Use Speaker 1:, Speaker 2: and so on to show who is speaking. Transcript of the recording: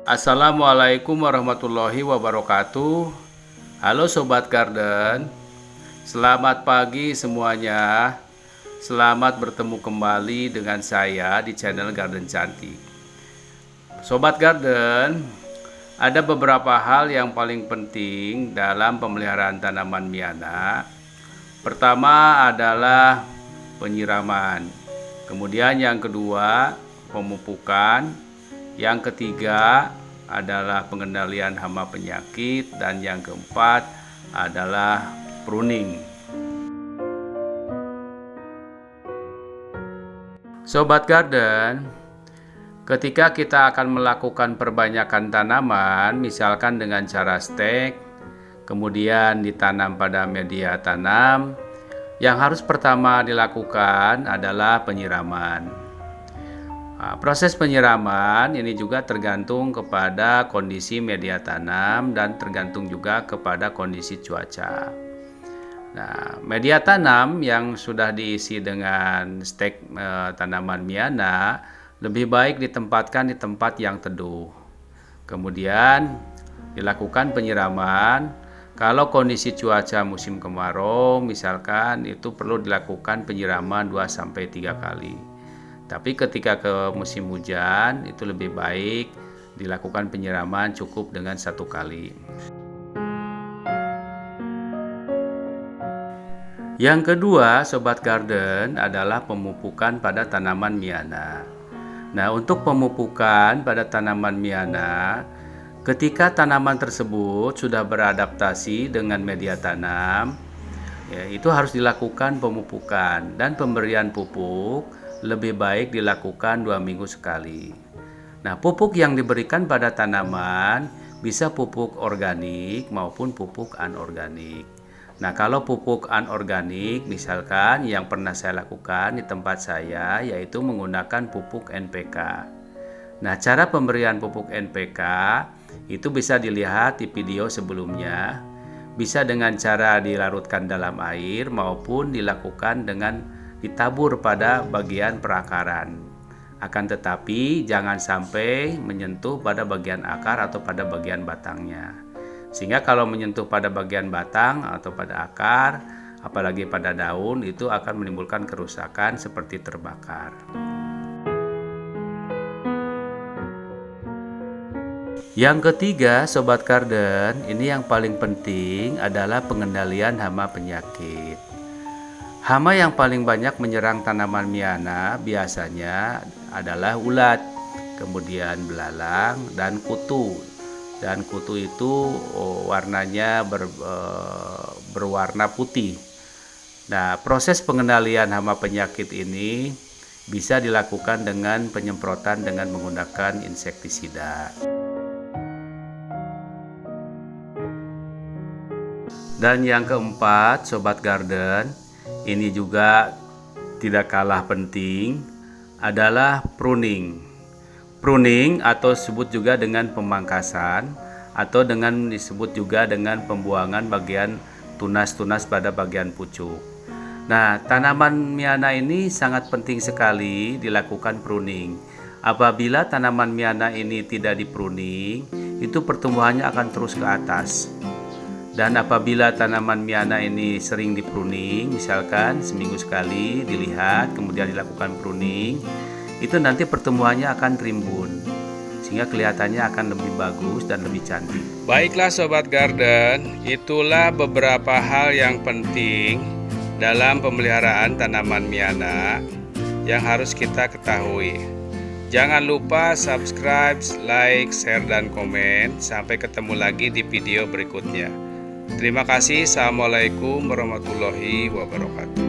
Speaker 1: Assalamualaikum warahmatullahi wabarakatuh. Halo Sobat Garden, selamat pagi semuanya. Selamat bertemu kembali dengan saya di channel Garden Cantik. Sobat Garden, ada beberapa hal yang paling penting dalam pemeliharaan tanaman Miana. Pertama adalah penyiraman, kemudian yang kedua pemupukan, yang ketiga adalah pengendalian hama penyakit, dan yang keempat adalah pruning. Sobat Garden, ketika kita akan melakukan perbanyakan tanaman, misalkan dengan cara stek, kemudian ditanam pada media tanam, yang harus pertama dilakukan adalah penyiraman. Proses penyiraman ini juga tergantung kepada kondisi media tanam dan tergantung juga kepada kondisi cuaca. Nah, media tanam yang sudah diisi dengan stek tanaman Miana lebih baik ditempatkan di tempat yang teduh. Kemudian dilakukan penyiraman. Kalau kondisi cuaca musim kemarau misalkan, itu perlu dilakukan penyiraman 2-3 kali. Tapi ketika ke musim hujan, itu lebih baik dilakukan penyiraman cukup dengan 1 kali. Yang kedua, Sobat Garden, adalah pemupukan pada tanaman Miana. Nah, untuk pemupukan pada tanaman Miana, ketika tanaman tersebut sudah beradaptasi dengan media tanam, itu harus dilakukan pemupukan, dan pemberian pupuk lebih baik dilakukan 2 minggu sekali. Nah, pupuk yang diberikan pada tanaman bisa pupuk organik maupun pupuk anorganik. Nah, kalau pupuk anorganik misalkan yang pernah saya lakukan di tempat saya, yaitu menggunakan pupuk NPK. Nah, cara pemberian pupuk NPK itu bisa dilihat di video sebelumnya. Bisa dengan cara dilarutkan dalam air maupun dilakukan dengan ditabur pada bagian perakaran. Akan tetapi jangan sampai menyentuh pada bagian akar atau pada bagian batangnya. Sehingga kalau menyentuh pada bagian batang atau pada akar, apalagi pada daun, itu akan menimbulkan kerusakan seperti terbakar. Yang ketiga, Sobat Garden, ini yang paling penting adalah pengendalian hama penyakit. Hama yang paling banyak menyerang tanaman Miana biasanya adalah ulat, kemudian belalang, dan kutu. Dan kutu itu warnanya berwarna putih. Nah, proses pengendalian hama penyakit ini bisa dilakukan dengan penyemprotan dengan menggunakan insektisida. Dan yang keempat, Sobat Garden, ini juga tidak kalah penting adalah pruning. Pruning atau disebut juga dengan pemangkasan, atau disebut juga dengan pembuangan bagian tunas-tunas pada bagian pucuk. Nah, tanaman Miana ini sangat penting sekali dilakukan pruning. Apabila tanaman Miana ini tidak dipruning, itu pertumbuhannya akan terus ke atas. Dan apabila tanaman Miana ini sering dipruning, misalkan seminggu sekali dilihat, kemudian dilakukan pruning, itu nanti pertumbuhannya akan rimbun, sehingga kelihatannya akan lebih bagus dan lebih cantik. Baiklah Sobat Garden, itulah beberapa hal yang penting dalam pemeliharaan tanaman Miana yang harus kita ketahui. Jangan lupa subscribe, like, share, dan komen. Sampai ketemu lagi di video berikutnya. Terima kasih. Assalamualaikum warahmatullahi wabarakatuh.